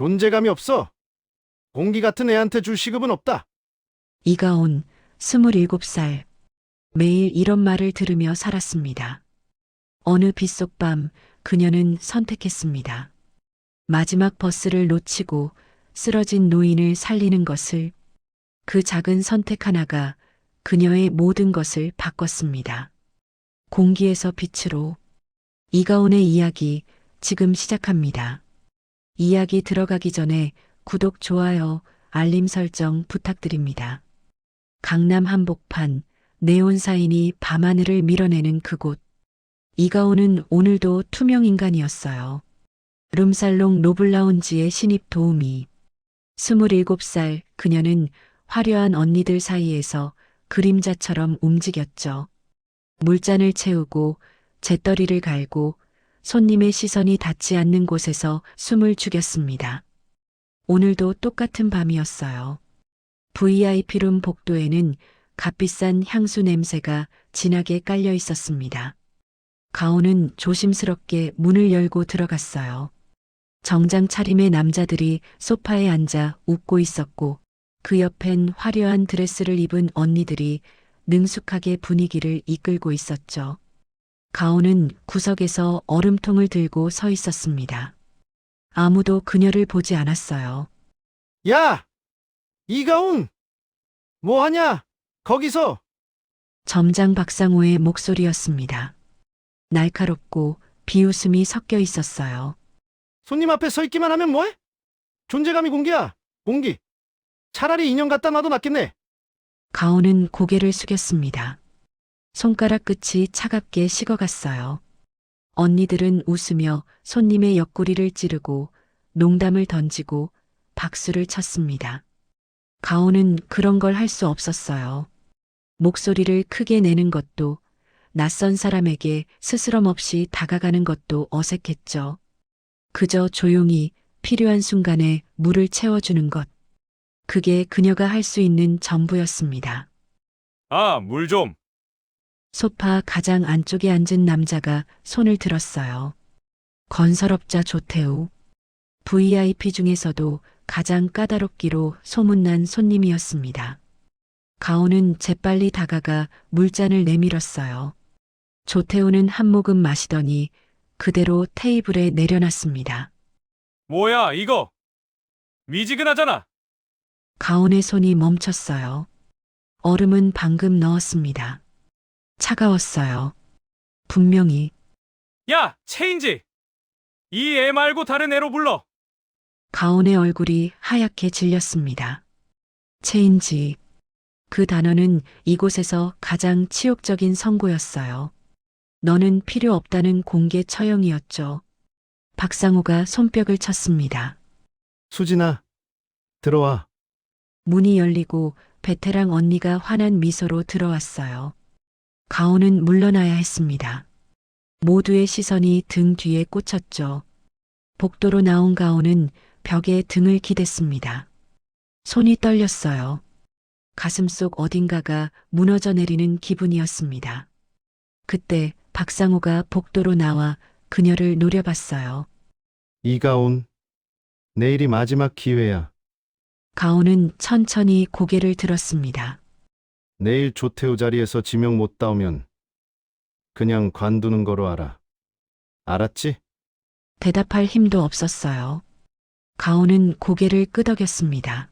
존재감이 없어. 공기 같은 애한테 줄 시급은 없다. 이가온, 27살. 매일 이런 말을 들으며 살았습니다. 어느 빗속밤 그녀는 선택했습니다. 마지막 버스를 놓치고 쓰러진 노인을 살리는 것을. 그 작은 선택 하나가 그녀의 모든 것을 바꿨습니다. 공기에서 빛으로. 이가온의 이야기 지금 시작합니다. 이야기 들어가기 전에 구독, 좋아요, 알림 설정 부탁드립니다. 강남 한복판, 네온 사인이 밤하늘을 밀어내는 그곳. 이가온은 오늘도 투명 인간이었어요. 룸살롱 노블라운지의 신입 도우미. 27살 그녀는 화려한 언니들 사이에서 그림자처럼 움직였죠. 물잔을 채우고 재떨이를 갈고 손님의 시선이 닿지 않는 곳에서 숨을 죽였습니다. 오늘도 똑같은 밤이었어요. VIP룸 복도에는 값비싼 향수 냄새가 진하게 깔려 있었습니다. 가온은 조심스럽게 문을 열고 들어갔어요. 정장 차림의 남자들이 소파에 앉아 웃고 있었고 그 옆엔 화려한 드레스를 입은 언니들이 능숙하게 분위기를 이끌고 있었죠. 가온은 구석에서 얼음통을 들고 서 있었습니다. 아무도 그녀를 보지 않았어요. 야! 이가온! 뭐 하냐? 거기서! 점장 박상호의 목소리였습니다. 날카롭고 비웃음이 섞여 있었어요. 손님 앞에 서 있기만 하면 뭐해? 존재감이 공기야. 공기. 차라리 인형 갖다 놔도 낫겠네. 가온은 고개를 숙였습니다. 손가락 끝이 차갑게 식어갔어요. 언니들은 웃으며 손님의 옆구리를 찌르고 농담을 던지고 박수를 쳤습니다. 가온은 그런 걸 할 수 없었어요. 목소리를 크게 내는 것도 낯선 사람에게 스스럼 없이 다가가는 것도 어색했죠. 그저 조용히 필요한 순간에 물을 채워주는 것. 그게 그녀가 할 수 있는 전부였습니다. 아, 물 좀. 소파 가장 안쪽에 앉은 남자가 손을 들었어요. 건설업자 조태우. VIP 중에서도 가장 까다롭기로 소문난 손님이었습니다. 가온은 재빨리 다가가 물잔을 내밀었어요. 조태우는 한 모금 마시더니 그대로 테이블에 내려놨습니다. 뭐야, 이거? 미지근하잖아. 가온의 손이 멈췄어요. 얼음은 방금 넣었습니다. 차가웠어요. 분명히. 야, 체인지. 이 애 말고 다른 애로 불러. 가온의 얼굴이 하얗게 질렸습니다. 체인지. 그 단어는 이곳에서 가장 치욕적인 선고였어요. 너는 필요 없다는 공개 처형이었죠. 박상호가 손뼉을 쳤습니다. 수진아, 들어와. 문이 열리고 베테랑 언니가 환한 미소로 들어왔어요. 가온은 물러나야 했습니다. 모두의 시선이 등 뒤에 꽂혔죠. 복도로 나온 가온은 벽에 등을 기댔습니다. 손이 떨렸어요. 가슴속 어딘가가 무너져 내리는 기분이었습니다. 그때 박상호가 복도로 나와 그녀를 노려봤어요. 이가온. 내일이 마지막 기회야. 가온은 천천히 고개를 들었습니다. 내일 조태우 자리에서 지명 못 따오면 그냥 관두는 거로 알아. 알았지? 대답할 힘도 없었어요. 가온은 고개를 끄덕였습니다.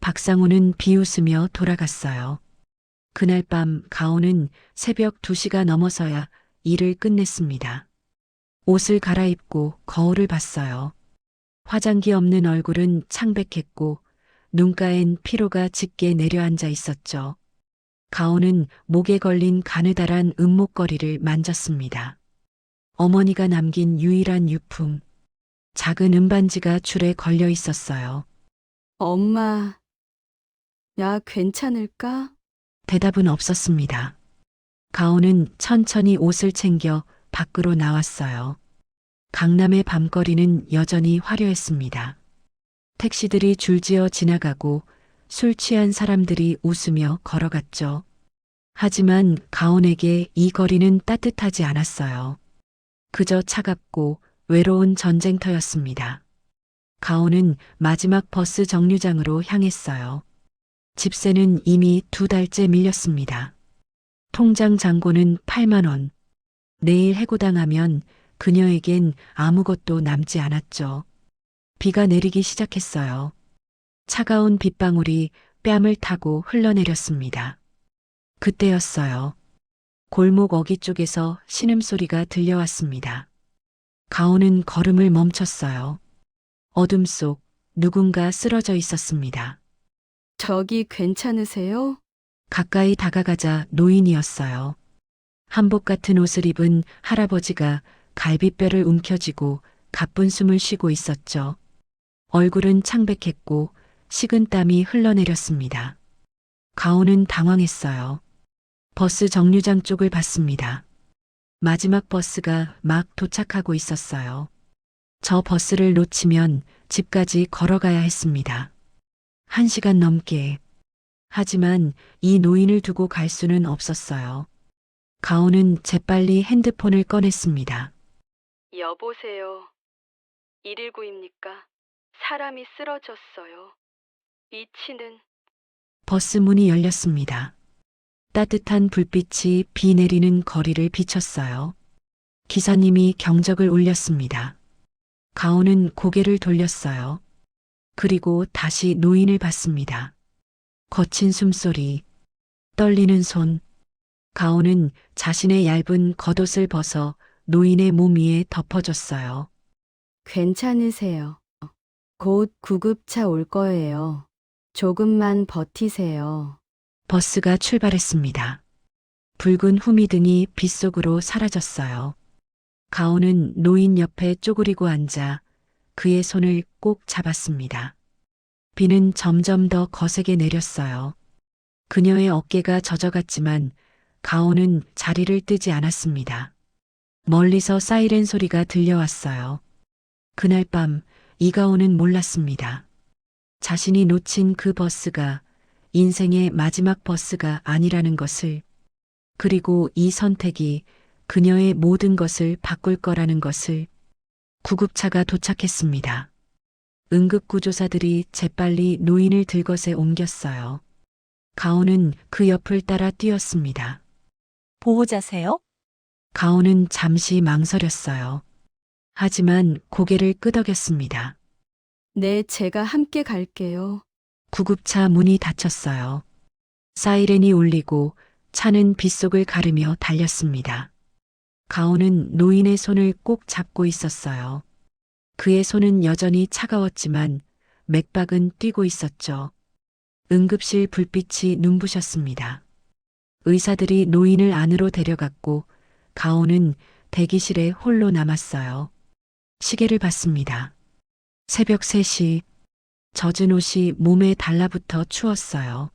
박상호는 비웃으며 돌아갔어요. 그날 밤 가온은 새벽 2시가 넘어서야 일을 끝냈습니다. 옷을 갈아입고 거울을 봤어요. 화장기 없는 얼굴은 창백했고 눈가엔 피로가 짙게 내려앉아 있었죠. 가온은 목에 걸린 가느다란 은목걸이를 만졌습니다. 어머니가 남긴 유일한 유품, 작은 은반지가 줄에 걸려 있었어요. 엄마, 야, 괜찮을까? 대답은 없었습니다. 가온은 천천히 옷을 챙겨 밖으로 나왔어요. 강남의 밤거리는 여전히 화려했습니다. 택시들이 줄지어 지나가고 술 취한 사람들이 웃으며 걸어갔죠. 하지만 가온에게 이 거리는 따뜻하지 않았어요. 그저 차갑고 외로운 전쟁터였습니다. 가온은 마지막 버스 정류장으로 향했어요. 집세는 이미 2달째 밀렸습니다. 통장 잔고는 8만 원. 내일 해고당하면 그녀에겐 아무것도 남지 않았죠. 비가 내리기 시작했어요. 차가운 빗방울이 뺨을 타고 흘러내렸습니다. 그때였어요. 골목 어귀 쪽에서 신음소리가 들려왔습니다. 가온은 걸음을 멈췄어요. 어둠 속 누군가 쓰러져 있었습니다. 저기 괜찮으세요? 가까이 다가가자 노인이었어요. 한복 같은 옷을 입은 할아버지가 갈비뼈를 움켜쥐고 가쁜 숨을 쉬고 있었죠. 얼굴은 창백했고 식은 땀이 흘러내렸습니다. 가온은 당황했어요. 버스 정류장 쪽을 봤습니다. 마지막 버스가 막 도착하고 있었어요. 저 버스를 놓치면 집까지 걸어가야 했습니다. 1시간 넘게. 하지만 이 노인을 두고 갈 수는 없었어요. 가온은 재빨리 핸드폰을 꺼냈습니다. 여보세요. 119입니까? 사람이 쓰러졌어요. 위치는 버스 문이 열렸습니다. 따뜻한 불빛이 비 내리는 거리를 비췄어요. 기사님이 경적을 울렸습니다. 가온은 고개를 돌렸어요. 그리고 다시 노인을 봤습니다. 거친 숨소리, 떨리는 손. 가온은 자신의 얇은 겉옷을 벗어 노인의 몸 위에 덮어줬어요. 괜찮으세요. 곧 구급차 올 거예요. 조금만 버티세요. 버스가 출발했습니다. 붉은 후미등이 빗속으로 사라졌어요. 가온은 노인 옆에 쪼그리고 앉아 그의 손을 꼭 잡았습니다. 비는 점점 더 거세게 내렸어요. 그녀의 어깨가 젖어갔지만 가온은 자리를 뜨지 않았습니다. 멀리서 사이렌 소리가 들려왔어요. 그날 밤 이가온은 몰랐습니다. 자신이 놓친 그 버스가 인생의 마지막 버스가 아니라는 것을, 그리고 이 선택이 그녀의 모든 것을 바꿀 거라는 것을. 구급차가 도착했습니다. 응급구조사들이 재빨리 노인을 들것에 옮겼어요. 가온은 그 옆을 따라 뛰었습니다. 보호자세요? 가온은 잠시 망설였어요. 하지만 고개를 끄덕였습니다. 네, 제가 함께 갈게요. 구급차 문이 닫혔어요. 사이렌이 울리고 차는 빗속을 가르며 달렸습니다. 가온은 노인의 손을 꼭 잡고 있었어요. 그의 손은 여전히 차가웠지만 맥박은 뛰고 있었죠. 응급실 불빛이 눈부셨습니다. 의사들이 노인을 안으로 데려갔고 가온은 대기실에 홀로 남았어요. 시계를 봤습니다. 새벽 3시. 젖은 옷이 몸에 달라붙어 추웠어요.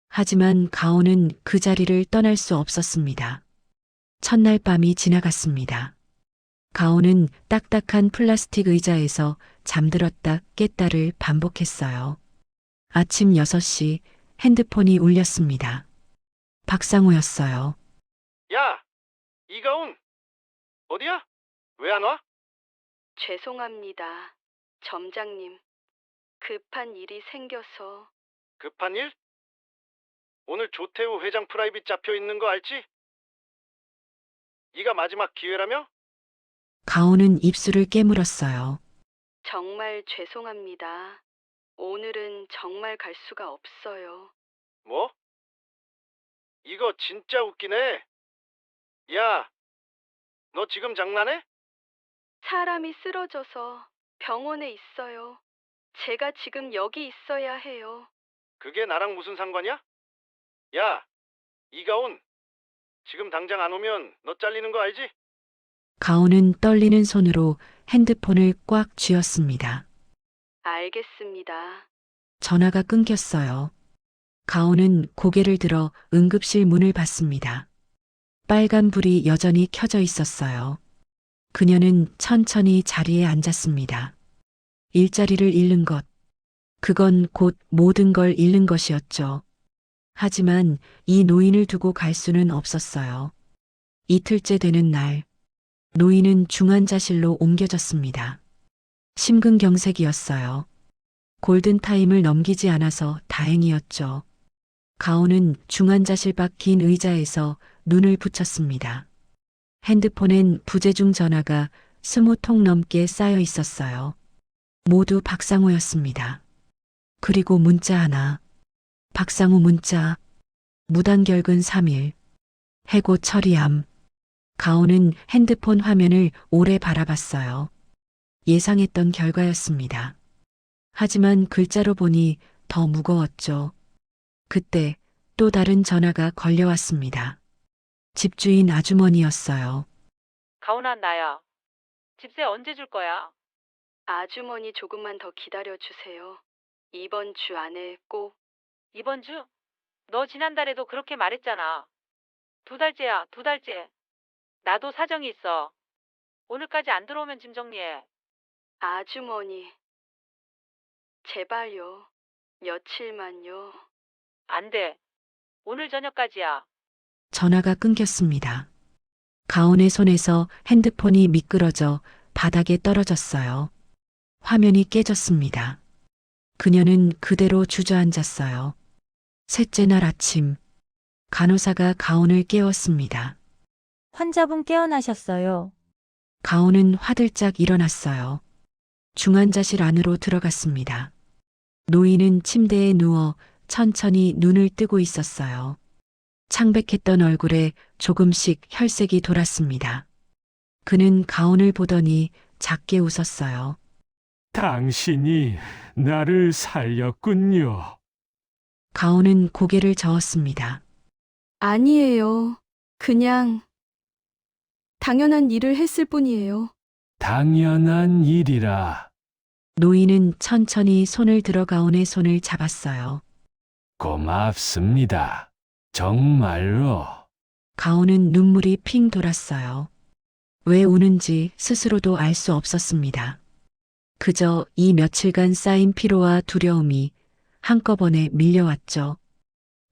하지만 가온은 그 자리를 떠날 수 없었습니다. 첫날 밤이 지나갔습니다. 가온은 딱딱한 플라스틱 의자에서 잠들었다 깼다를 반복했어요. 아침 6시 핸드폰이 울렸습니다. 박상우였어요. 야, 이가온. 어디야? 왜 안 와? 죄송합니다. 점장님. 급한 일이 생겨서. 급한 일? 오늘 조태우 회장 프라이빗 잡혀 있는 거 알지? 이가 마지막 기회라며? 가온은 입술을 깨물었어요. 정말 죄송합니다. 오늘은 정말 갈 수가 없어요. 뭐? 이거 진짜 웃기네. 야, 너 지금 장난해? 사람이 쓰러져서 병원에 있어요. 제가 지금 여기 있어야 해요. 그게 나랑 무슨 상관이야? 야, 이가온. 지금 당장 안 오면 너 잘리는 거 알지? 가온은 떨리는 손으로 핸드폰을 꽉 쥐었습니다. 알겠습니다. 전화가 끊겼어요. 가온은 고개를 들어 응급실 문을 봤습니다. 빨간 불이 여전히 켜져 있었어요. 그녀는 천천히 자리에 앉았습니다. 일자리를 잃는 것. 그건 곧 모든 걸 잃는 것이었죠. 하지만 이 노인을 두고 갈 수는 없었어요. 이틀째 되는 날, 노인은 중환자실로 옮겨졌습니다. 심근경색이었어요. 골든타임을 넘기지 않아서 다행이었죠. 가온은 중환자실 밖 긴 의자에서 눈을 붙였습니다. 핸드폰엔 부재중 전화가 20통 넘게 쌓여 있었어요. 모두 박상우였습니다. 그리고 문자 하나. 박상우 문자. 무단결근 3일. 해고 처리함. 가온은 핸드폰 화면을 오래 바라봤어요. 예상했던 결과였습니다. 하지만 글자로 보니 더 무거웠죠. 그때 또 다른 전화가 걸려왔습니다. 집주인 아주머니였어요. 가온아, 나야. 집세 언제 줄 거야? 아주머니 조금만 더 기다려 주세요. 이번 주 안에 꼭. 이번 주? 너 지난달에도 그렇게 말했잖아. 2달째야, 2달째. 나도 사정이 있어. 오늘까지 안 들어오면 짐 정리해. 아주머니. 제발요. 며칠만요. 안 돼. 오늘 저녁까지야. 전화가 끊겼습니다. 가온의 손에서 핸드폰이 미끄러져 바닥에 떨어졌어요. 화면이 깨졌습니다. 그녀는 그대로 주저앉았어요. 셋째 날 아침, 간호사가 가온을 깨웠습니다. 환자분 깨어나셨어요. 가온은 화들짝 일어났어요. 중환자실 안으로 들어갔습니다. 노인은 침대에 누워 천천히 눈을 뜨고 있었어요. 창백했던 얼굴에 조금씩 혈색이 돌았습니다. 그는 가온을 보더니 작게 웃었어요. 당신이 나를 살렸군요. 가온은 고개를 저었습니다. 아니에요. 그냥 당연한 일을 했을 뿐이에요. 당연한 일이라. 노인은 천천히 손을 들어 가온의 손을 잡았어요. 고맙습니다. 정말로. 가온은 눈물이 핑 돌았어요. 왜 우는지 스스로도 알 수 없었습니다. 그저 이 며칠간 쌓인 피로와 두려움이 한꺼번에 밀려왔죠.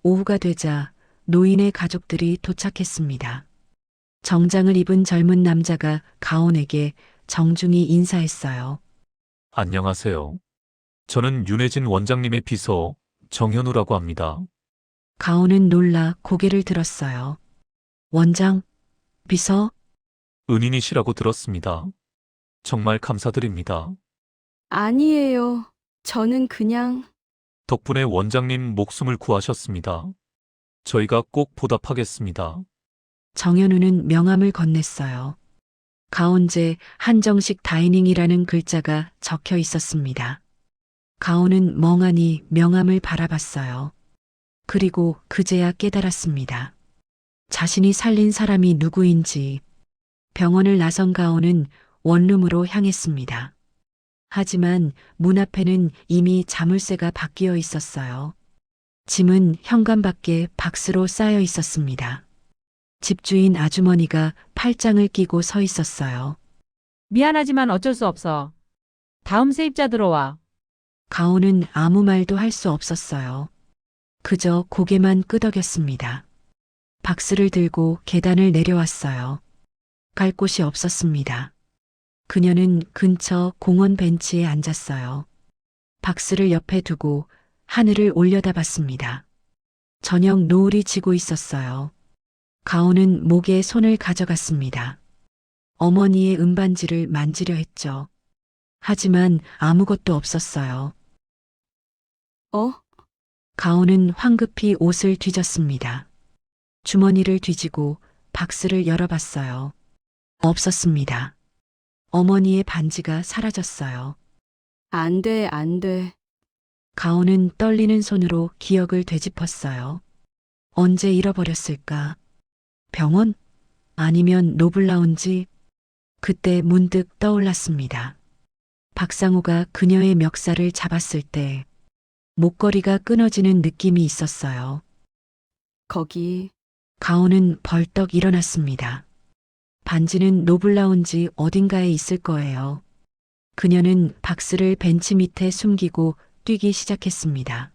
오후가 되자 노인의 가족들이 도착했습니다. 정장을 입은 젊은 남자가 가온에게 정중히 인사했어요. 안녕하세요. 저는 윤혜진 원장님의 비서 정현우라고 합니다. 가온은 놀라 고개를 들었어요. 원장, 비서, 은인이시라고 들었습니다. 정말 감사드립니다. 아니에요. 저는 그냥 덕분에 원장님 목숨을 구하셨습니다. 저희가 꼭 보답하겠습니다. 정현우는 명함을 건넸어요. 가온제 한정식 다이닝이라는 글자가 적혀 있었습니다. 가온은 멍하니 명함을 바라봤어요. 그리고 그제야 깨달았습니다. 자신이 살린 사람이 누구인지. 병원을 나선 가온은 원룸으로 향했습니다. 하지만 문 앞에는 이미 자물쇠가 바뀌어 있었어요. 짐은 현관 밖에 박스로 쌓여 있었습니다. 집주인 아주머니가 팔짱을 끼고 서 있었어요. 미안하지만 어쩔 수 없어. 다음 세입자 들어와. 가온은 아무 말도 할 수 없었어요. 그저 고개만 끄덕였습니다. 박스를 들고 계단을 내려왔어요. 갈 곳이 없었습니다. 그녀는 근처 공원 벤치에 앉았어요. 박스를 옆에 두고 하늘을 올려다봤습니다. 저녁 노을이 지고 있었어요. 가온은 목에 손을 가져갔습니다. 어머니의 은반지를 만지려 했죠. 하지만 아무것도 없었어요. 가온은 황급히 옷을 뒤졌습니다. 주머니를 뒤지고 박스를 열어봤어요. 없었습니다. 어머니의 반지가 사라졌어요. 안 돼, 안 돼. 가온은 떨리는 손으로 기억을 되짚었어요. 언제 잃어버렸을까? 병원? 아니면 노블라운지? 그때 문득 떠올랐습니다. 박상우가 그녀의 멱살을 잡았을 때 목걸이가 끊어지는 느낌이 있었어요. 거기 가온은 벌떡 일어났습니다. 반지는 노블라운지 어딘가에 있을 거예요. 그녀는 박스를 벤치 밑에 숨기고 뛰기 시작했습니다.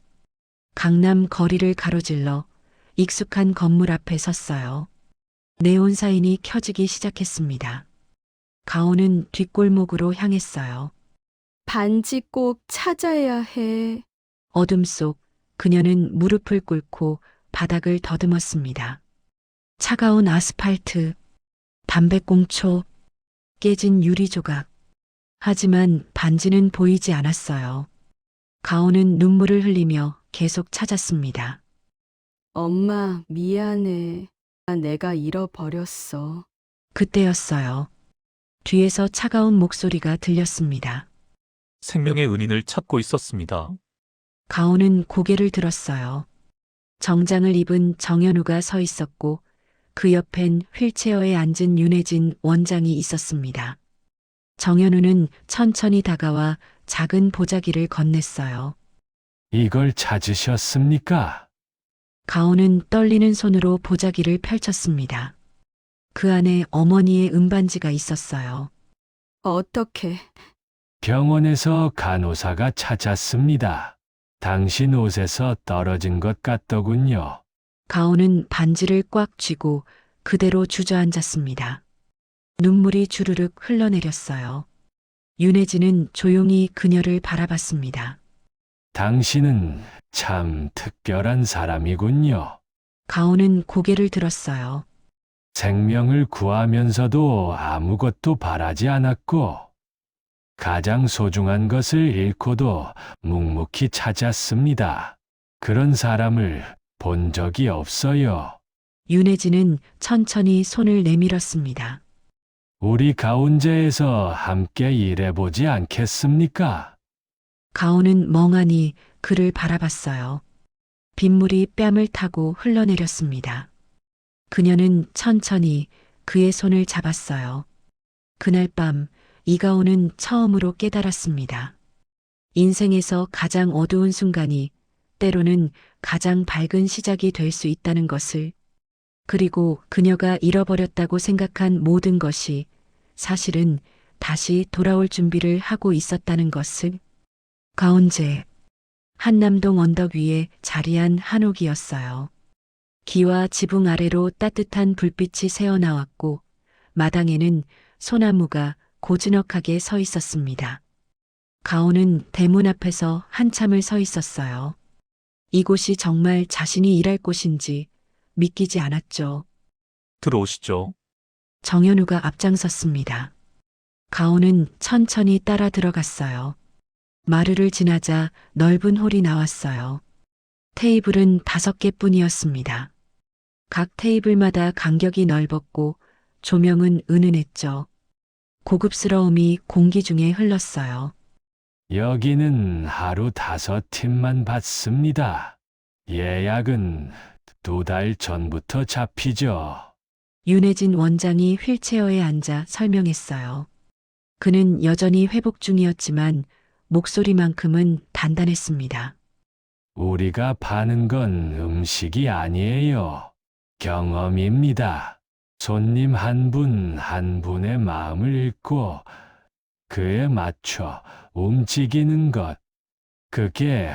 강남 거리를 가로질러 익숙한 건물 앞에 섰어요. 네온 사인이 켜지기 시작했습니다. 가온은 뒷골목으로 향했어요. 반지 꼭 찾아야 해. 어둠 속 그녀는 무릎을 꿇고 바닥을 더듬었습니다. 차가운 아스팔트, 담배꽁초, 깨진 유리 조각. 하지만 반지는 보이지 않았어요. 가온은 눈물을 흘리며 계속 찾았습니다. 엄마, 미안해. 내가 잃어버렸어. 그때였어요. 뒤에서 차가운 목소리가 들렸습니다. 생명의 은인을 찾고 있었습니다. 가온은 고개를 들었어요. 정장을 입은 정현우가 서 있었고 그 옆엔 휠체어에 앉은 윤혜진 원장이 있었습니다. 정현우는 천천히 다가와 작은 보자기를 건넸어요. 이걸 찾으셨습니까? 가온은 떨리는 손으로 보자기를 펼쳤습니다. 그 안에 어머니의 은반지가 있었어요. 어떻게? 병원에서 간호사가 찾았습니다. 당신 옷에서 떨어진 것 같더군요. 가온은 반지를 꽉 쥐고 그대로 주저앉았습니다. 눈물이 주르륵 흘러내렸어요. 윤혜진은 조용히 그녀를 바라봤습니다. 당신은 참 특별한 사람이군요. 가온은 고개를 들었어요. 생명을 구하면서도 아무것도 바라지 않았고, 가장 소중한 것을 잃고도 묵묵히 찾았습니다. 그런 사람을 본 적이 없어요. 윤혜진은 천천히 손을 내밀었습니다. 우리 가운데에서 함께 일해보지 않겠습니까? 가온은 멍하니 그를 바라봤어요. 빗물이 뺨을 타고 흘러내렸습니다. 그녀는 천천히 그의 손을 잡았어요. 그날 밤 이가온은 처음으로 깨달았습니다. 인생에서 가장 어두운 순간이 때로는 가장 밝은 시작이 될 수 있다는 것을, 그리고 그녀가 잃어버렸다고 생각한 모든 것이 사실은 다시 돌아올 준비를 하고 있었다는 것을. 가온제, 한남동 언덕 위에 자리한 한옥이었어요. 기와 지붕 아래로 따뜻한 불빛이 새어나왔고 마당에는 소나무가 고즈넉하게 서 있었습니다. 가온은 대문 앞에서 한참을 서 있었어요. 이곳이 정말 자신이 일할 곳인지 믿기지 않았죠. 들어오시죠. 정현우가 앞장섰습니다. 가온은 천천히 따라 들어갔어요. 마루를 지나자 넓은 홀이 나왔어요. 테이블은 5개뿐이었습니다. 각 테이블마다 간격이 넓었고 조명은 은은했죠. 고급스러움이 공기 중에 흘렀어요. 여기는 하루 5팀만 받습니다. 예약은 2달 전부터 잡히죠. 윤혜진 원장이 휠체어에 앉아 설명했어요. 그는 여전히 회복 중이었지만 목소리만큼은 단단했습니다. 우리가 파는 건 음식이 아니에요. 경험입니다. 손님 한 분 한 분의 마음을 읽고 그에 맞춰 움직이는 것. 그게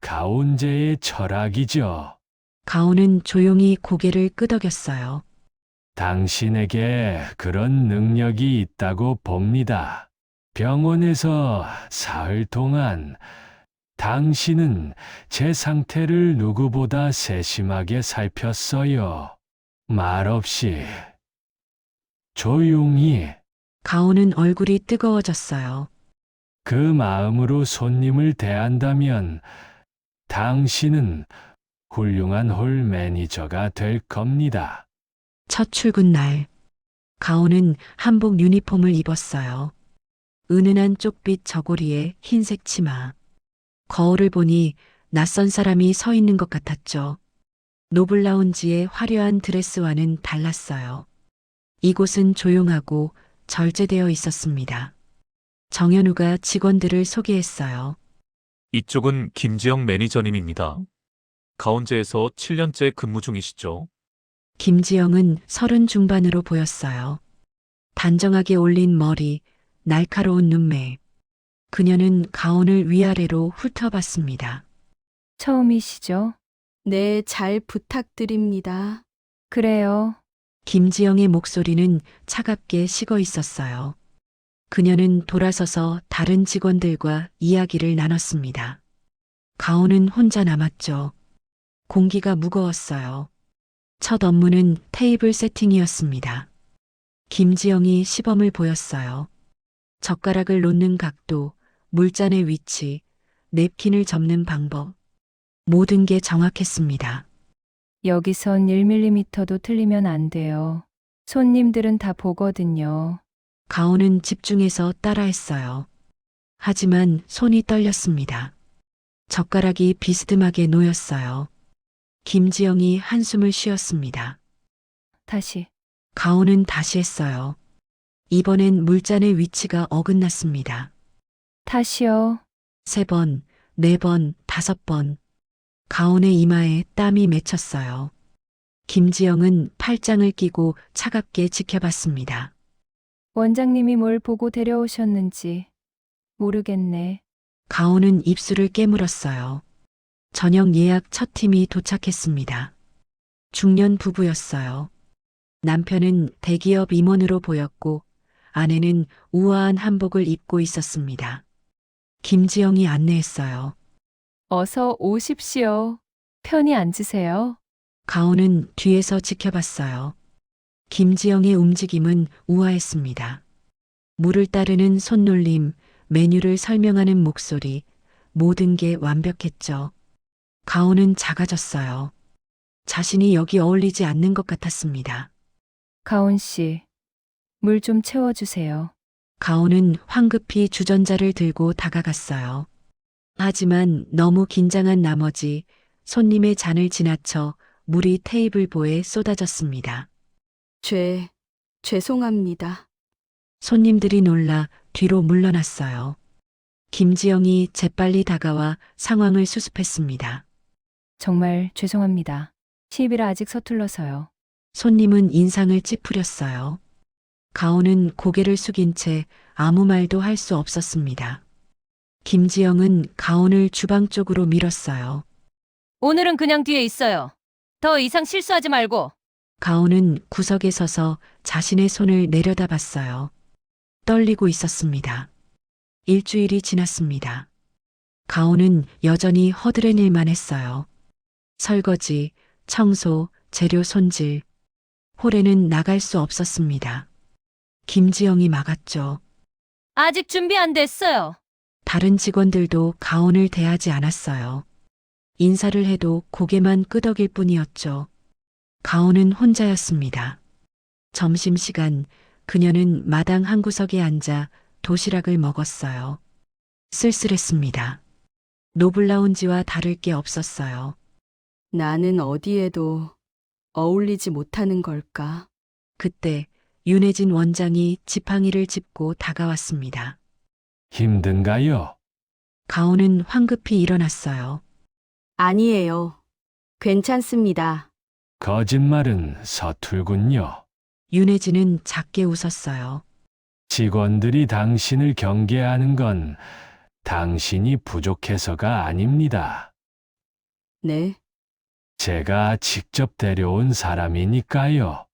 가온제의 철학이죠. 가온은 조용히 고개를 끄덕였어요. 당신에게 그런 능력이 있다고 봅니다. 병원에서 사흘 동안 당신은 제 상태를 누구보다 세심하게 살폈어요. 말없이, 조용히. 가온은 얼굴이 뜨거워졌어요. 그 마음으로 손님을 대한다면 당신은 훌륭한 홀 매니저가 될 겁니다. 첫 출근 날, 가온은 한복 유니폼을 입었어요. 은은한 쪽빛 저고리에 흰색 치마. 거울을 보니 낯선 사람이 서 있는 것 같았죠. 노블라운지의 화려한 드레스와는 달랐어요. 이곳은 조용하고 절제되어 있었습니다. 정현우가 직원들을 소개했어요. 이쪽은 김지영 매니저님입니다. 가온제에서 7년째 근무 중이시죠? 김지영은 30 중반으로 보였어요. 단정하게 올린 머리, 날카로운 눈매. 그녀는 가온을 위아래로 훑어봤습니다. 처음이시죠? 네, 잘 부탁드립니다. 그래요. 김지영의 목소리는 차갑게 식어 있었어요. 그녀는 돌아서서 다른 직원들과 이야기를 나눴습니다. 가온은 혼자 남았죠. 공기가 무거웠어요. 첫 업무는 테이블 세팅이었습니다. 김지영이 시범을 보였어요. 젓가락을 놓는 각도, 물잔의 위치, 냅킨을 접는 방법. 모든 게 정확했습니다. 여기선 1mm도 틀리면 안 돼요. 손님들은 다 보거든요. 가온은 집중해서 따라했어요. 하지만 손이 떨렸습니다. 젓가락이 비스듬하게 놓였어요. 김지영이 한숨을 쉬었습니다. 다시. 가온은 다시 했어요. 이번엔 물잔의 위치가 어긋났습니다. 다시요. 3번, 4번, 5번. 가온의 이마에 땀이 맺혔어요. 김지영은 팔짱을 끼고 차갑게 지켜봤습니다. 원장님이 뭘 보고 데려오셨는지 모르겠네. 가온은 입술을 깨물었어요. 저녁 예약 첫 팀이 도착했습니다. 중년 부부였어요. 남편은 대기업 임원으로 보였고 아내는 우아한 한복을 입고 있었습니다. 김지영이 안내했어요. 어서 오십시오. 편히 앉으세요. 가온은 뒤에서 지켜봤어요. 김지영의 움직임은 우아했습니다. 물을 따르는 손놀림, 메뉴를 설명하는 목소리, 모든 게 완벽했죠. 가온은 작아졌어요. 자신이 여기 어울리지 않는 것 같았습니다. 가온 씨, 물 좀 채워주세요. 가온은 황급히 주전자를 들고 다가갔어요. 하지만 너무 긴장한 나머지 손님의 잔을 지나쳐 물이 테이블보에 쏟아졌습니다. 죄송합니다. 손님들이 놀라 뒤로 물러났어요. 김지영이 재빨리 다가와 상황을 수습했습니다. 정말 죄송합니다. 시입이라 아직 서툴러서요. 손님은 인상을 찌푸렸어요. 가온은 고개를 숙인 채 아무 말도 할 수 없었습니다. 김지영은 가온을 주방 쪽으로 밀었어요. 오늘은 그냥 뒤에 있어요. 더 이상 실수하지 말고. 가온은 구석에 서서 자신의 손을 내려다봤어요. 떨리고 있었습니다. 일주일이 지났습니다. 가온은 여전히 허드렛 일만 했어요. 설거지, 청소, 재료 손질. 홀에는 나갈 수 없었습니다. 김지영이 막았죠. 아직 준비 안 됐어요. 다른 직원들도 가온을 대하지 않았어요. 인사를 해도 고개만 끄덕일 뿐이었죠. 가온은 혼자였습니다. 점심시간 그녀는 마당 한 구석에 앉아 도시락을 먹었어요. 쓸쓸했습니다. 노블라운지와 다를 게 없었어요. 나는 어디에도 어울리지 못하는 걸까? 그때 윤혜진 원장이 지팡이를 짚고 다가왔습니다. 힘든가요? 가온은 황급히 일어났어요. 아니에요. 괜찮습니다. 거짓말은 서툴군요. 윤혜진은 작게 웃었어요. 직원들이 당신을 경계하는 건 당신이 부족해서가 아닙니다. 네, 제가 직접 데려온 사람이니까요.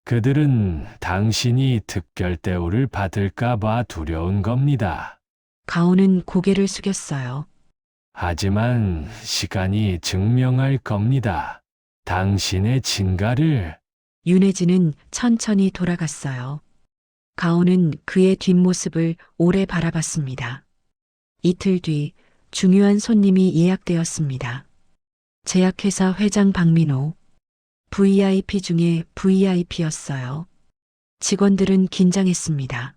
그들은 당신이 특별 대우를 받을까봐 두려운 겁니다. 가온은 고개를 숙였어요. 하지만 시간이 증명할 겁니다. 당신의 진가를. 윤혜진은 천천히 돌아갔어요. 가온은 그의 뒷모습을 오래 바라봤습니다. 이틀 뒤 중요한 손님이 예약되었습니다. 제약회사 회장 박민호. VIP 중에 VIP였어요. 직원들은 긴장했습니다.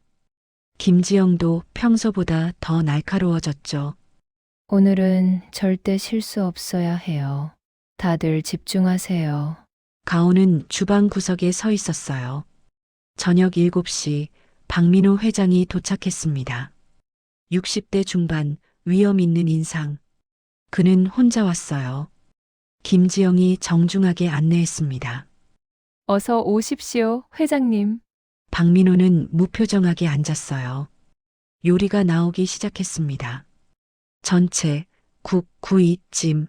김지영도 평소보다 더 날카로워졌죠. 오늘은 절대 실수 없어야 해요. 다들 집중하세요. 가온은 주방 구석에 서 있었어요. 저녁 7시 박민호 회장이 도착했습니다. 60대 중반, 위험 있는 인상. 그는 혼자 왔어요. 김지영이 정중하게 안내했습니다. 어서 오십시오, 회장님. 박민호는 무표정하게 앉았어요. 요리가 나오기 시작했습니다. 전체, 국, 구이, 찜.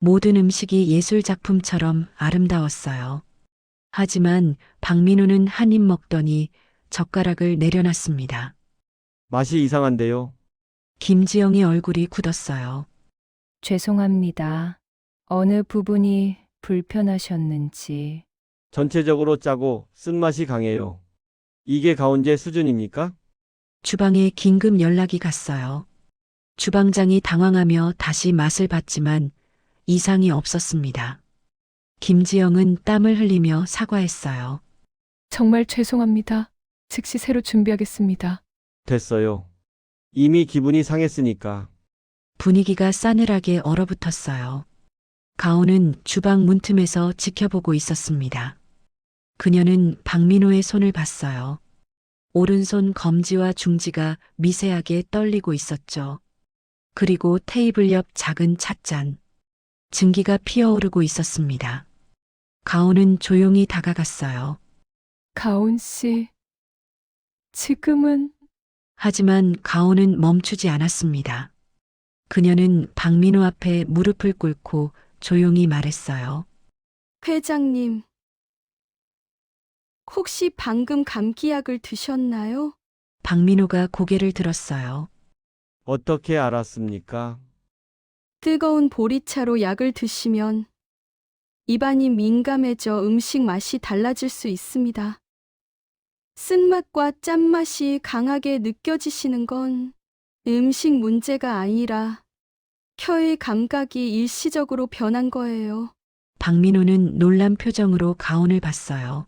모든 음식이 예술 작품처럼 아름다웠어요. 하지만 박민호는 한 입 먹더니 젓가락을 내려놨습니다. 맛이 이상한데요. 김지영의 얼굴이 굳었어요. 죄송합니다. 어느 부분이 불편하셨는지. 전체적으로 짜고 쓴맛이 강해요. 이게 가온제 수준입니까? 주방에 긴급 연락이 갔어요. 주방장이 당황하며 다시 맛을 봤지만 이상이 없었습니다. 김지영은 땀을 흘리며 사과했어요. 정말 죄송합니다. 즉시 새로 준비하겠습니다. 됐어요. 이미 기분이 상했으니까. 분위기가 싸늘하게 얼어붙었어요. 가온은 주방 문틈에서 지켜보고 있었습니다. 그녀는 박민호의 손을 봤어요. 오른손 검지와 중지가 미세하게 떨리고 있었죠. 그리고 테이블 옆 작은 찻잔. 증기가 피어오르고 있었습니다. 가온은 조용히 다가갔어요. 가온 씨, 지금은 하지만 가온은 멈추지 않았습니다. 그녀는 박민호 앞에 무릎을 꿇고 조용히 말했어요. 회장님, 혹시 방금 감기약을 드셨나요? 박민호가 고개를 들었어요. 어떻게 알았습니까? 뜨거운 보리차로 약을 드시면 입안이 민감해져 음식 맛이 달라질 수 있습니다. 쓴맛과 짠맛이 강하게 느껴지시는 건 음식 문제가 아니라 혀의 감각이 일시적으로 변한 거예요. 박민호는 놀란 표정으로 가온을 봤어요.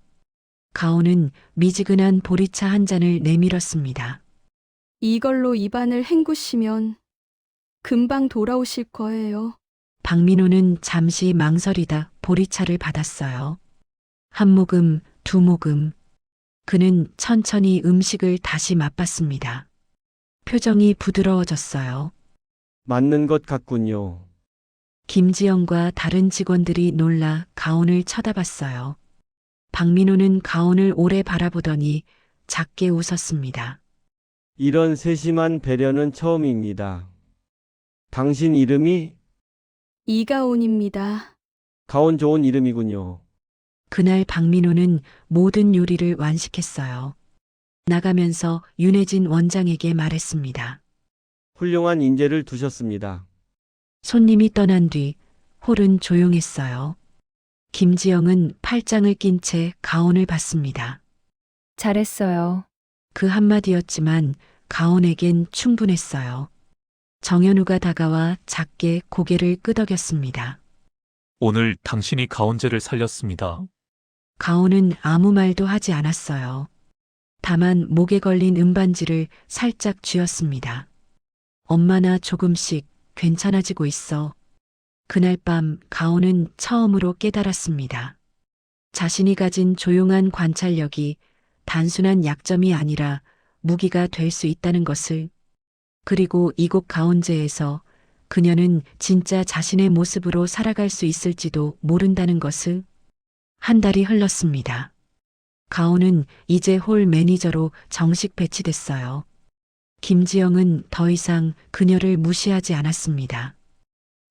가온은 미지근한 보리차 한 잔을 내밀었습니다. 이걸로 입안을 헹구시면 금방 돌아오실 거예요. 박민호는 잠시 망설이다 보리차를 받았어요. 한 모금, 두 모금. 그는 천천히 음식을 다시 맛봤습니다. 표정이 부드러워졌어요. 맞는 것 같군요. 김지영과 다른 직원들이 놀라 가온을 쳐다봤어요. 박민호는 가온을 오래 바라보더니 작게 웃었습니다. 이런 세심한 배려는 처음입니다. 당신 이름이? 이가온입니다. 가온 좋은 이름이군요. 그날 박민호는 모든 요리를 완식했어요. 나가면서 윤혜진 원장에게 말했습니다. 훌륭한 인재를 두셨습니다. 손님이 떠난 뒤 홀은 조용했어요. 김지영은 팔짱을 낀 채 가온을 봤습니다. 잘했어요. 그 한마디였지만 가온에겐 충분했어요. 정현우가 다가와 작게 고개를 끄덕였습니다. 오늘 당신이 가온제를 살렸습니다. 가온은 아무 말도 하지 않았어요. 다만 목에 걸린 은반지를 살짝 쥐었습니다. 엄마나 조금씩 괜찮아지고 있어. 그날 밤 가온은 처음으로 깨달았습니다. 자신이 가진 조용한 관찰력이 단순한 약점이 아니라 무기가 될 수 있다는 것을. 그리고 이곳 가온제에서 그녀는 진짜 자신의 모습으로 살아갈 수 있을지도 모른다는 것을. 한 달이 흘렀습니다. 가온은 이제 홀 매니저로 정식 배치됐어요. 김지영은 더 이상 그녀를 무시하지 않았습니다.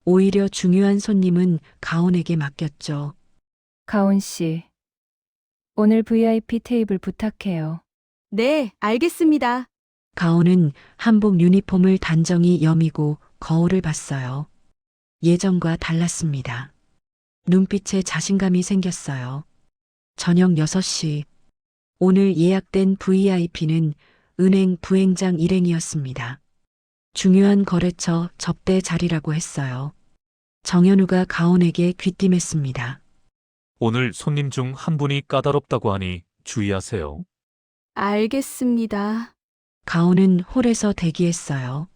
오히려 중요한 손님은 가온에게 맡겼죠. 가온 씨, 오늘 VIP 테이블 부탁해요. 네, 알겠습니다. 가온은 한복 유니폼을 단정히 여미고 거울을 봤어요. 예전과 달랐습니다. 눈빛에 자신감이 생겼어요. 저녁 6시. 오늘 예약된 VIP는 은행 부행장 일행이었습니다. 중요한 거래처 접대 자리라고 했어요. 정현우가 가온에게 귀띔했습니다. 오늘 손님 중 한 분이 까다롭다고 하니 주의하세요. 알겠습니다. 가온은 홀에서 대기했어요.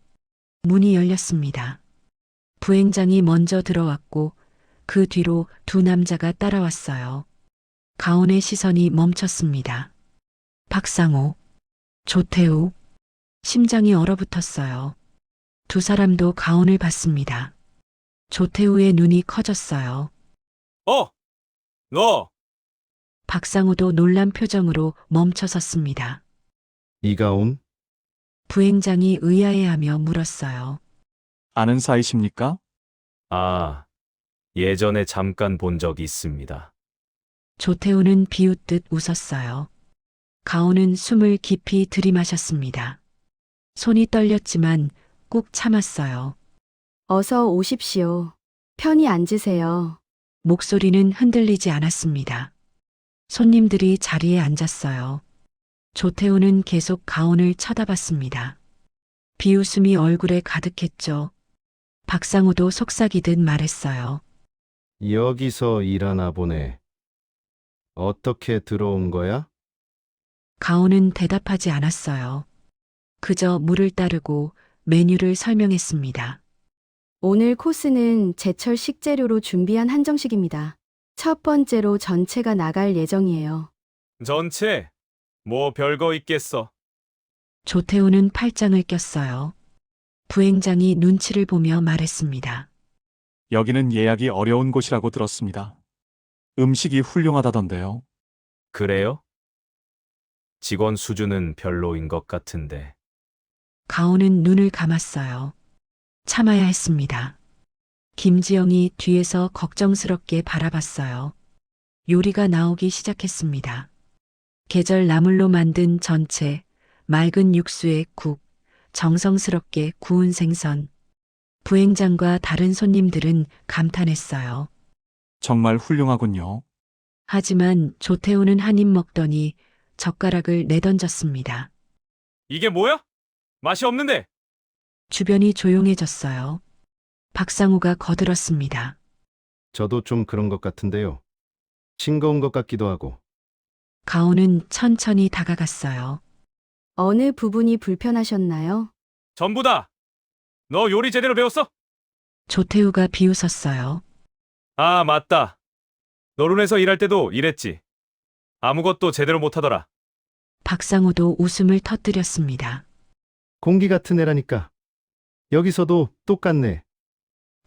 문이 열렸습니다. 부행장이 먼저 들어왔고 그 뒤로 두 남자가 따라왔어요. 가온의 시선이 멈췄습니다. 박상호, 조태우. 심장이 얼어붙었어요. 두 사람도 가온을 봤습니다. 조태우의 눈이 커졌어요. 너! 박상호도 놀란 표정으로 멈춰섰습니다. 이가온? 부행장이 의아해하며 물었어요. 아는 사이십니까? 아, 예전에 잠깐 본 적이 있습니다. 조태우는 비웃듯 웃었어요. 가온은 숨을 깊이 들이마셨습니다. 손이 떨렸지만 꾹 참았어요. 어서 오십시오. 편히 앉으세요. 목소리는 흔들리지 않았습니다. 손님들이 자리에 앉았어요. 조태우는 계속 가온을 쳐다봤습니다. 비웃음이 얼굴에 가득했죠. 박상우도 속삭이듯 말했어요. 여기서 일하나 보네. 어떻게 들어온 거야? 가온은 대답하지 않았어요. 그저 물을 따르고 메뉴를 설명했습니다. 오늘 코스는 제철 식재료로 준비한 한정식입니다. 첫 번째로 전체가 나갈 예정이에요. 전체? 뭐 별거 있겠어. 조태우는 팔짱을 꼈어요. 부행장이 눈치를 보며 말했습니다. 여기는 예약이 어려운 곳이라고 들었습니다. 음식이 훌륭하다던데요. 그래요? 직원 수준은 별로인 것 같은데. 가온은 눈을 감았어요. 참아야 했습니다. 김지영이 뒤에서 걱정스럽게 바라봤어요. 요리가 나오기 시작했습니다. 계절 나물로 만든 전체, 맑은 육수에 국, 정성스럽게 구운 생선. 부행장과 다른 손님들은 감탄했어요. 정말 훌륭하군요. 하지만 조태우는 한 입 먹더니 젓가락을 내던졌습니다. 이게 뭐야? 맛이 없는데. 주변이 조용해졌어요. 박상우가 거들었습니다. 저도 좀 그런 것 같은데요. 싱거운 것 같기도 하고. 가온은 천천히 다가갔어요. 어느 부분이 불편하셨나요? 전부 다. 너 요리 제대로 배웠어? 조태우가 비웃었어요. 아, 맞다. 너룬에서 일할 때도 이랬지. 아무것도 제대로 못하더라. 박상우도 웃음을 터뜨렸습니다. 공기 같은 애라니까. 여기서도 똑같네.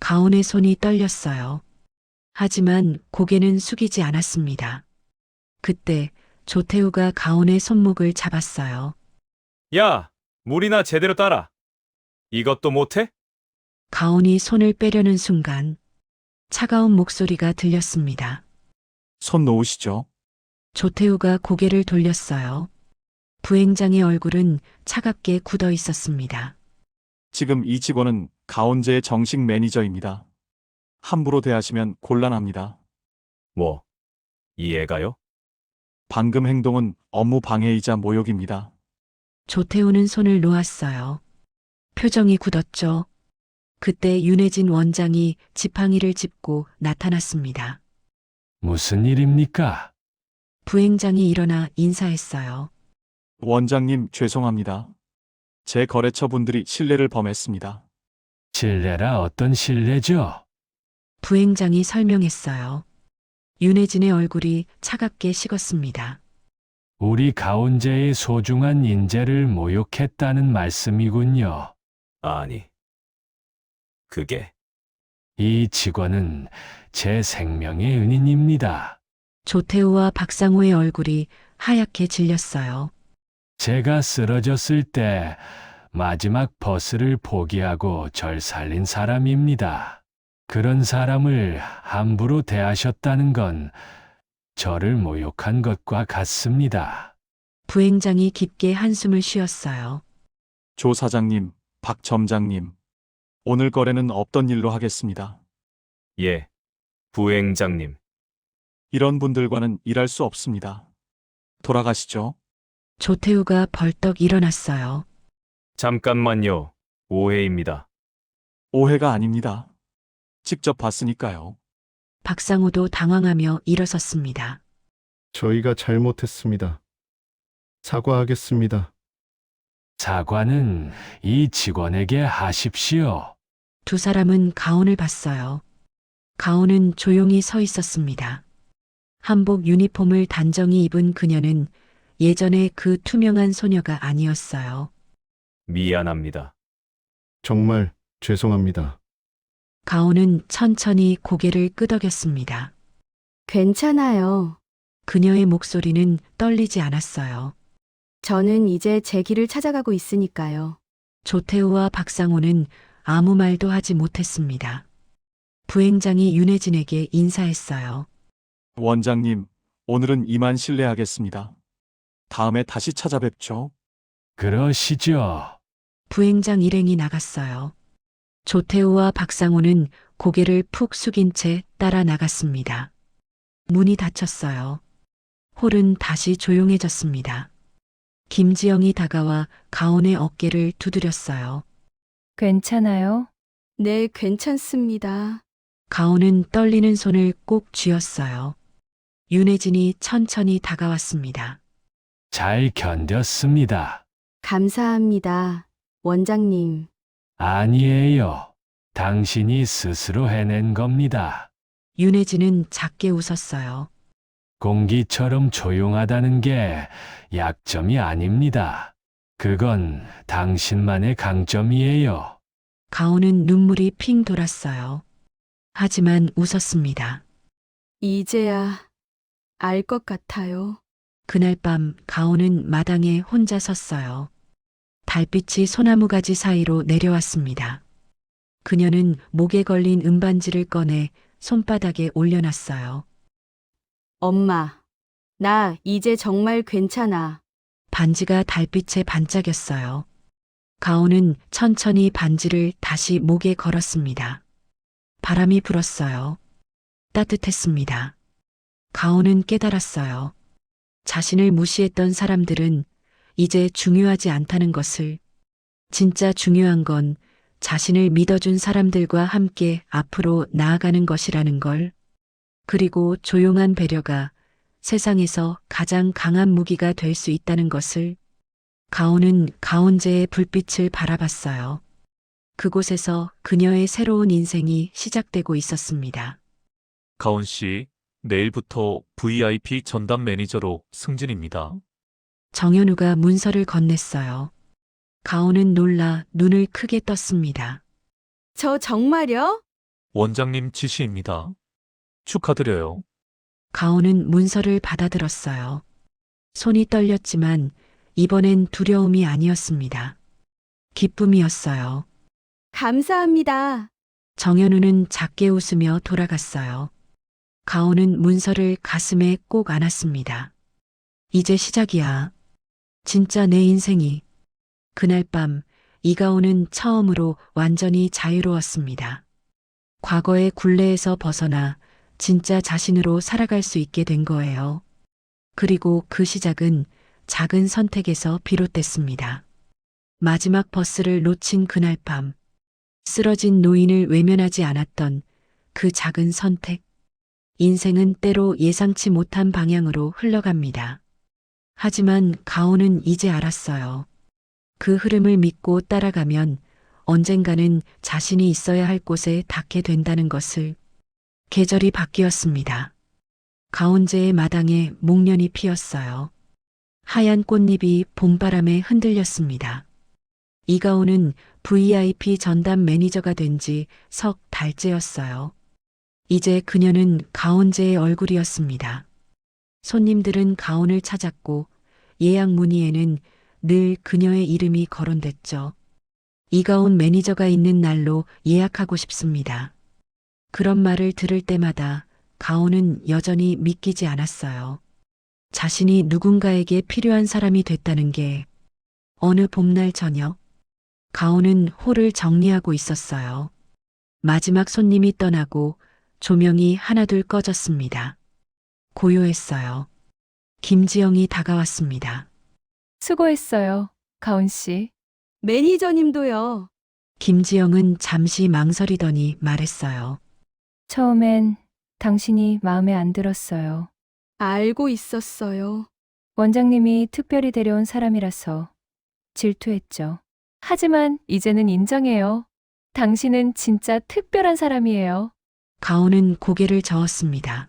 가온의 손이 떨렸어요. 하지만 고개는 숙이지 않았습니다. 그때 조태우가 가온의 손목을 잡았어요. 야, 물이나 제대로 따라. 이것도 못해? 가온이 손을 빼려는 순간 차가운 목소리가 들렸습니다. 손 놓으시죠. 조태우가 고개를 돌렸어요. 부행장의 얼굴은 차갑게 굳어 있었습니다. 지금 이 직원은 가온제의 정식 매니저입니다. 함부로 대하시면 곤란합니다. 뭐, 이해가요? 방금 행동은 업무 방해이자 모욕입니다. 조태우는 손을 놓았어요. 표정이 굳었죠. 그때 윤혜진 원장이 지팡이를 짚고 나타났습니다. 무슨 일입니까? 부행장이 일어나 인사했어요. 원장님 죄송합니다. 제 거래처 분들이 신뢰를 범했습니다. 신뢰라 어떤 신뢰죠? 부행장이 설명했어요. 윤혜진의 얼굴이 차갑게 식었습니다. 우리 가온제의 소중한 인재를 모욕했다는 말씀이군요. 아니. 그게. 이 직원은 제 생명의 은인입니다. 조태우와 박상우의 얼굴이 하얗게 질렸어요. 제가 쓰러졌을 때 마지막 버스를 포기하고 절 살린 사람입니다. 그런 사람을 함부로 대하셨다는 건 저를 모욕한 것과 같습니다. 부행장이 깊게 한숨을 쉬었어요. 조 사장님, 박 점장님, 오늘 거래는 없던 일로 하겠습니다. 예, 부행장님. 이런 분들과는 일할 수 없습니다. 돌아가시죠. 조태우가 벌떡 일어났어요. 잠깐만요. 오해입니다. 오해가 아닙니다. 직접 봤으니까요. 박상우도 당황하며 일어섰습니다. 저희가 잘못했습니다. 사과하겠습니다. 사과는 이 직원에게 하십시오. 두 사람은 가온을 봤어요. 가온은 조용히 서 있었습니다. 한복 유니폼을 단정히 입은 그녀는 예전에 그 투명한 소녀가 아니었어요. 미안합니다. 정말 죄송합니다. 가온은 천천히 고개를 끄덕였습니다. 괜찮아요. 그녀의 목소리는 떨리지 않았어요. 저는 이제 제 길을 찾아가고 있으니까요. 조태우와 박상호는 아무 말도 하지 못했습니다. 부행장이 윤혜진에게 인사했어요. 원장님, 오늘은 이만 실례하겠습니다. 다음에 다시 찾아뵙죠. 그러시죠. 부행장 일행이 나갔어요. 조태우와 박상호는 고개를 푹 숙인 채 따라 나갔습니다. 문이 닫혔어요. 홀은 다시 조용해졌습니다. 김지영이 다가와 가온의 어깨를 두드렸어요. 괜찮아요? 네, 괜찮습니다. 가온은 떨리는 손을 꼭 쥐었어요. 윤혜진이 천천히 다가왔습니다. 잘 견뎠습니다. 감사합니다. 원장님. 아니에요. 당신이 스스로 해낸 겁니다. 윤혜진은 작게 웃었어요. 공기처럼 조용하다는 게 약점이 아닙니다. 그건 당신만의 강점이에요. 가온은 눈물이 핑 돌았어요. 하지만 웃었습니다. 이제야 알 것 같아요. 그날 밤 가온은 마당에 혼자 섰어요. 달빛이 소나무 가지 사이로 내려왔습니다. 그녀는 목에 걸린 은반지를 꺼내 손바닥에 올려놨어요. 엄마, 나 이제 정말 괜찮아. 반지가 달빛에 반짝였어요. 가온은 천천히 반지를 다시 목에 걸었습니다. 바람이 불었어요. 따뜻했습니다. 가온은 깨달았어요. 자신을 무시했던 사람들은 이제 중요하지 않다는 것을. 진짜 중요한 건 자신을 믿어준 사람들과 함께 앞으로 나아가는 것이라는 걸. 그리고 조용한 배려가 세상에서 가장 강한 무기가 될 수 있다는 것을. 가온은 가온제의 불빛을 바라봤어요. 그곳에서 그녀의 새로운 인생이 시작되고 있었습니다. 가온 씨, 내일부터 VIP 전담 매니저로 승진입니다. 정현우가 문서를 건넸어요. 가온은 놀라 눈을 크게 떴습니다. 저 정말요? 원장님 지시입니다. 축하드려요. 가온은 문서를 받아들었어요. 손이 떨렸지만 이번엔 두려움이 아니었습니다. 기쁨이었어요. 감사합니다. 정현우는 작게 웃으며 돌아갔어요. 가온은 문서를 가슴에 꼭 안았습니다. 이제 시작이야. 진짜 내 인생이. 그날 밤 이가온은 처음으로 완전히 자유로웠습니다. 과거의 굴레에서 벗어나 진짜 자신으로 살아갈 수 있게 된 거예요. 그리고 그 시작은 작은 선택에서 비롯됐습니다. 마지막 버스를 놓친 그날 밤, 쓰러진 노인을 외면하지 않았던 그 작은 선택. 인생은 때로 예상치 못한 방향으로 흘러갑니다. 하지만 가온은 이제 알았어요. 그 흐름을 믿고 따라가면 언젠가는 자신이 있어야 할 곳에 닿게 된다는 것을. 계절이 바뀌었습니다. 가온제의 마당에 목련이 피었어요. 하얀 꽃잎이 봄바람에 흔들렸습니다. 이가온은 VIP 전담 매니저가 된 지 석 달째였어요. 이제 그녀는 가온제의 얼굴이었습니다. 손님들은 가온을 찾았고 예약 문의에는 늘 그녀의 이름이 거론됐죠. 이가온 매니저가 있는 날로 예약하고 싶습니다. 그런 말을 들을 때마다 가온은 여전히 믿기지 않았어요. 자신이 누군가에게 필요한 사람이 됐다는 게. 어느 봄날 저녁, 가온은 홀을 정리하고 있었어요. 마지막 손님이 떠나고 조명이 하나둘 꺼졌습니다. 고요했어요. 김지영이 다가왔습니다. 수고했어요, 가온 씨. 매니저님도요. 김지영은 잠시 망설이더니 말했어요. 처음엔 당신이 마음에 안 들었어요. 알고 있었어요. 원장님이 특별히 데려온 사람이라서 질투했죠. 하지만 이제는 인정해요. 당신은 진짜 특별한 사람이에요. 가온은 고개를 저었습니다.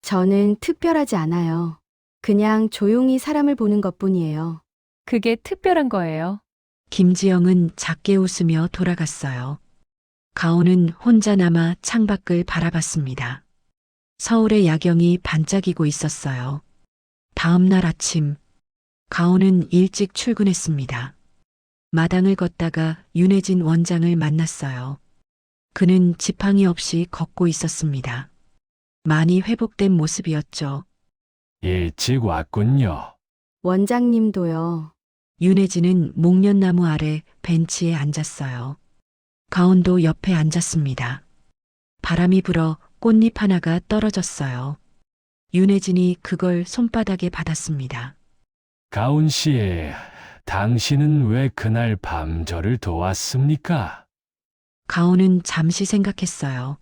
저는 특별하지 않아요. 그냥 조용히 사람을 보는 것뿐이에요. 그게 특별한 거예요. 김지영은 작게 웃으며 돌아갔어요. 가온은 혼자 남아 창밖을 바라봤습니다. 서울의 야경이 반짝이고 있었어요. 다음 날 아침, 가온은 일찍 출근했습니다. 마당을 걷다가 윤혜진 원장을 만났어요. 그는 지팡이 없이 걷고 있었습니다. 많이 회복된 모습이었죠. 일찍 왔군요. 원장님도요. 윤혜진은 목련나무 아래 벤치에 앉았어요. 가온도 옆에 앉았습니다. 바람이 불어 꽃잎 하나가 떨어졌어요. 윤혜진이 그걸 손바닥에 받았습니다. 가온 씨, 당신은 왜 그날 밤 저를 도왔습니까? 가온은 잠시 생각했어요.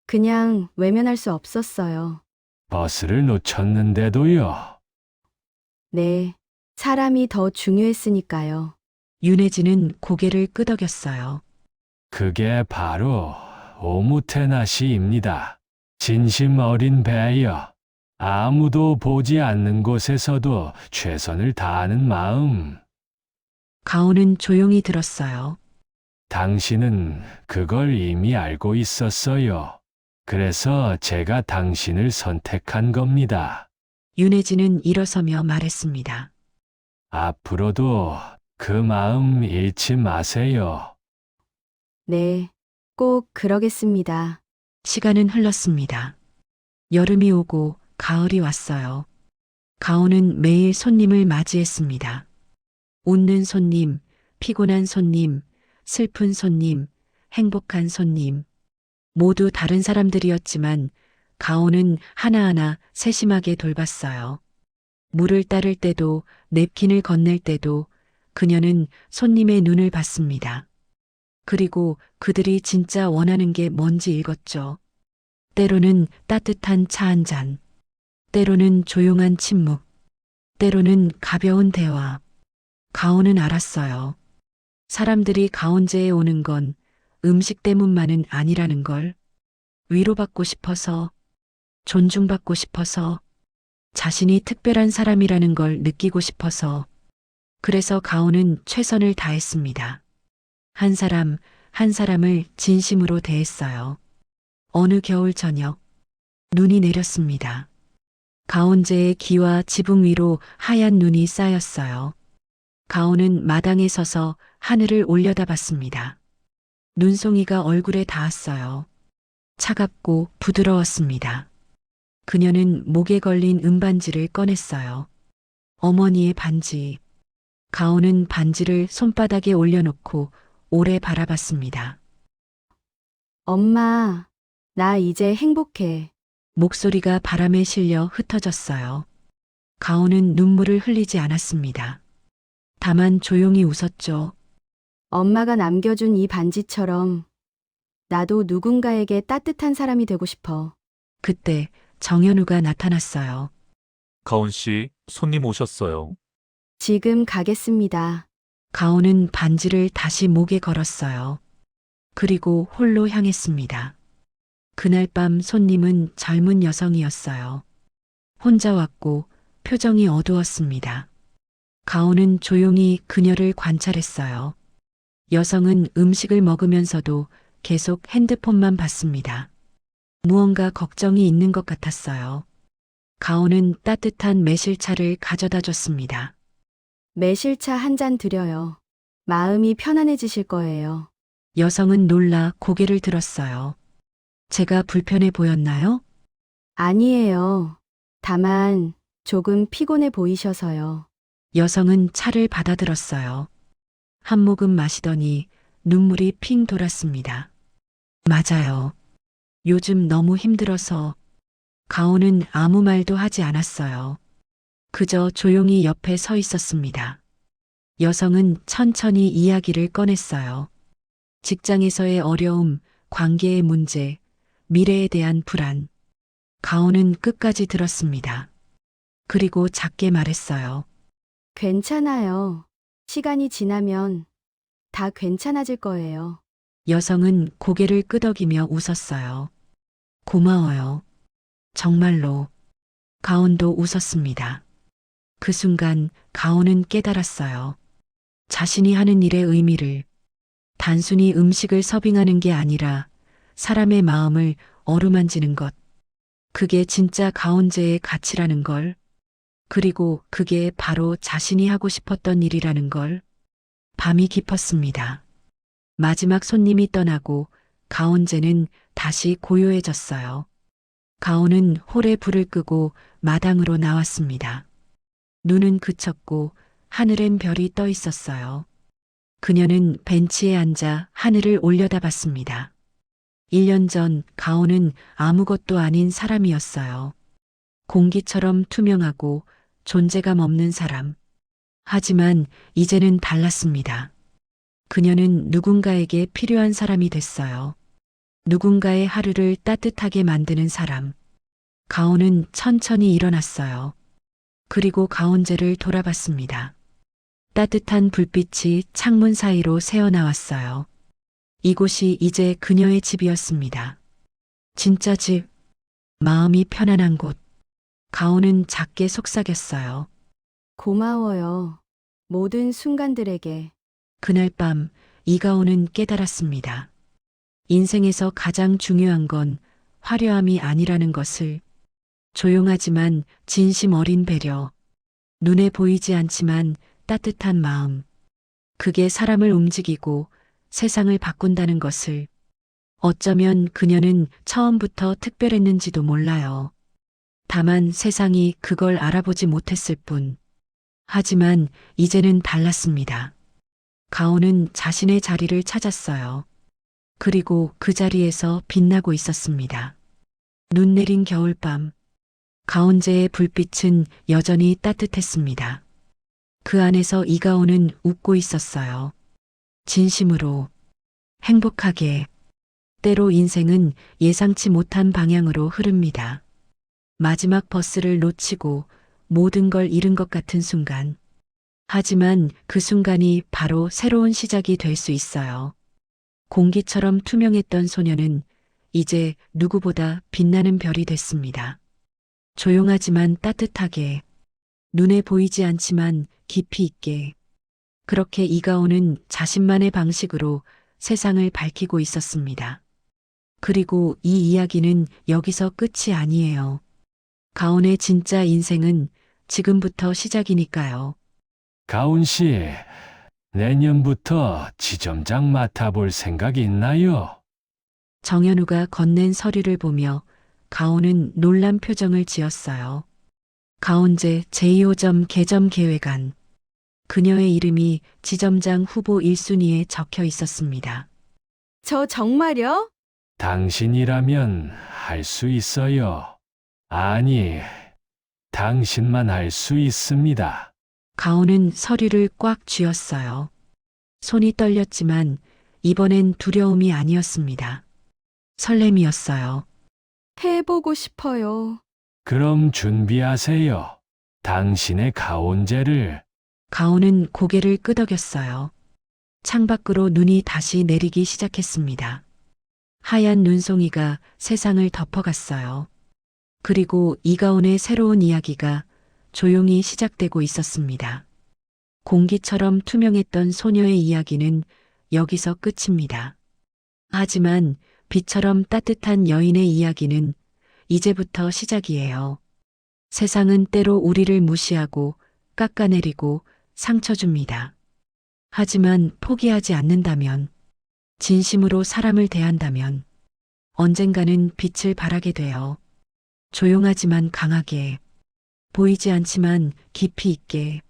그냥 외면할 수 없었어요. 버스를 놓쳤는데도요. 네. 사람이 더 중요했으니까요. 윤혜진은 고개를 끄덕였어요. 그게 바로 오무테나시입니다. 진심 어린 배여. 아무도 보지 않는 곳에서도 최선을 다하는 마음. 가온은 조용히 들었어요. 당신은 그걸 이미 알고 있었어요. 그래서 제가 당신을 선택한 겁니다. 윤혜진은 일어서며 말했습니다. 앞으로도 그 마음 잃지 마세요. 네. 꼭 그러겠습니다. 시간은 흘렀습니다. 여름이 오고 가을이 왔어요. 가온은 매일 손님을 맞이했습니다. 웃는 손님, 피곤한 손님, 슬픈 손님, 행복한 손님. 모두 다른 사람들이었지만 가온은 하나하나 세심하게 돌봤어요. 물을 따를 때도 냅킨을 건넬 때도 그녀는 손님의 눈을 봤습니다. 그리고 그들이 진짜 원하는 게 뭔지 읽었죠. 때로는 따뜻한 차 한 잔, 때로는 조용한 침묵, 때로는 가벼운 대화. 가온은 알았어요. 사람들이 가온제에 오는 건 음식 때문만은 아니라는 걸. 위로받고 싶어서, 존중받고 싶어서, 자신이 특별한 사람이라는 걸 느끼고 싶어서. 그래서 가온은 최선을 다했습니다. 한 사람, 한 사람을 진심으로 대했어요. 어느 겨울 저녁, 눈이 내렸습니다. 가온제의 기와 지붕 위로 하얀 눈이 쌓였어요. 가온은 마당에 서서 하늘을 올려다봤습니다. 눈송이가 얼굴에 닿았어요. 차갑고 부드러웠습니다. 그녀는 목에 걸린 은반지를 꺼냈어요. 어머니의 반지. 가온은 반지를 손바닥에 올려놓고 오래 바라봤습니다. 엄마, 나 이제 행복해. 목소리가 바람에 실려 흩어졌어요. 가온은 눈물을 흘리지 않았습니다. 다만 조용히 웃었죠. 엄마가 남겨준 이 반지처럼 나도 누군가에게 따뜻한 사람이 되고 싶어. 그때 정현우가 나타났어요. 가온 씨, 손님 오셨어요. 지금 가겠습니다. 가온은 반지를 다시 목에 걸었어요. 그리고 홀로 향했습니다. 그날 밤 손님은 젊은 여성이었어요. 혼자 왔고 표정이 어두웠습니다. 가온은 조용히 그녀를 관찰했어요. 여성은 음식을 먹으면서도 계속 핸드폰만 봤습니다. 무언가 걱정이 있는 것 같았어요. 가온은 따뜻한 매실차를 가져다 줬습니다. 매실차 한 잔 드려요. 마음이 편안해지실 거예요. 여성은 놀라 고개를 들었어요. 제가 불편해 보였나요? 아니에요. 다만 조금 피곤해 보이셔서요. 여성은 차를 받아들었어요. 한 모금 마시더니 눈물이 핑 돌았습니다. 맞아요. 요즘 너무 힘들어서. 가온은 아무 말도 하지 않았어요. 그저 조용히 옆에 서 있었습니다. 여성은 천천히 이야기를 꺼냈어요. 직장에서의 어려움, 관계의 문제, 미래에 대한 불안. 가온은 끝까지 들었습니다. 그리고 작게 말했어요. 괜찮아요. 시간이 지나면 다 괜찮아질 거예요. 여성은 고개를 끄덕이며 웃었어요. 고마워요. 정말로. 가온도 웃었습니다. 그 순간 가온은 깨달았어요. 자신이 하는 일의 의미를. 단순히 음식을 서빙하는 게 아니라 사람의 마음을 어루만지는 것. 그게 진짜 가온제의 가치라는 걸. 그리고 그게 바로 자신이 하고 싶었던 일이라는 걸. 밤이 깊었습니다. 마지막 손님이 떠나고 가온제는 다시 고요해졌어요. 가온은 홀에 불을 끄고 마당으로 나왔습니다. 눈은 그쳤고 하늘엔 별이 떠 있었어요. 그녀는 벤치에 앉아 하늘을 올려다봤습니다. 1년 전 가온은 아무것도 아닌 사람이었어요. 공기처럼 투명하고 존재감 없는 사람. 하지만 이제는 달랐습니다. 그녀는 누군가에게 필요한 사람이 됐어요. 누군가의 하루를 따뜻하게 만드는 사람. 가온은 천천히 일어났어요. 그리고 가온제를 돌아봤습니다. 따뜻한 불빛이 창문 사이로 새어나왔어요. 이곳이 이제 그녀의 집이었습니다. 진짜 집. 마음이 편안한 곳. 가온은 작게 속삭였어요. 고마워요. 모든 순간들에게. 그날 밤 이가온은 깨달았습니다. 인생에서 가장 중요한 건 화려함이 아니라는 것을. 조용하지만 진심 어린 배려. 눈에 보이지 않지만 따뜻한 마음. 그게 사람을 움직이고 세상을 바꾼다는 것을. 어쩌면 그녀는 처음부터 특별했는지도 몰라요. 다만 세상이 그걸 알아보지 못했을 뿐. 하지만 이제는 달랐습니다. 가온은 자신의 자리를 찾았어요. 그리고 그 자리에서 빛나고 있었습니다. 눈 내린 겨울밤. 가온제의 불빛은 여전히 따뜻했습니다. 그 안에서 이가온은 웃고 있었어요. 진심으로, 행복하게. 때로 인생은 예상치 못한 방향으로 흐릅니다. 마지막 버스를 놓치고 모든 걸 잃은 것 같은 순간. 하지만 그 순간이 바로 새로운 시작이 될 수 있어요. 공기처럼 투명했던 소녀는 이제 누구보다 빛나는 별이 됐습니다. 조용하지만 따뜻하게, 눈에 보이지 않지만 깊이 있게. 그렇게 이가온은 자신만의 방식으로 세상을 밝히고 있었습니다. 그리고 이 이야기는 여기서 끝이 아니에요. 가온의 진짜 인생은 지금부터 시작이니까요. 가온 씨, 내년부터 지점장 맡아볼 생각 있나요? 정현우가 건넨 서류를 보며 가온은 놀란 표정을 지었어요. 가온제 제2호점 개점 계획안. 그녀의 이름이 지점장 후보 1순위에 적혀 있었습니다. 저 정말요? 당신이라면 할 수 있어요. 아니, 당신만 할 수 있습니다. 가온은 서류를 꽉 쥐었어요. 손이 떨렸지만 이번엔 두려움이 아니었습니다. 설렘이었어요. 해보고 싶어요. 그럼 준비하세요. 당신의 가온제를. 가온은 고개를 끄덕였어요. 창밖으로 눈이 다시 내리기 시작했습니다. 하얀 눈송이가 세상을 덮어갔어요. 그리고 이가온의 새로운 이야기가 조용히 시작되고 있었습니다. 공기처럼 투명했던 소녀의 이야기는 여기서 끝입니다. 하지만 빛처럼 따뜻한 여인의 이야기는 이제부터 시작이에요. 세상은 때로 우리를 무시하고 깎아내리고 상처 줍니다. 하지만 포기하지 않는다면, 진심으로 사람을 대한다면 언젠가는 빛을 발하게 돼요. 조용하지만 강하게, 보이지 않지만 깊이 있게.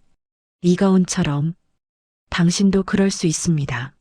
이가온처럼 당신도 그럴 수 있습니다.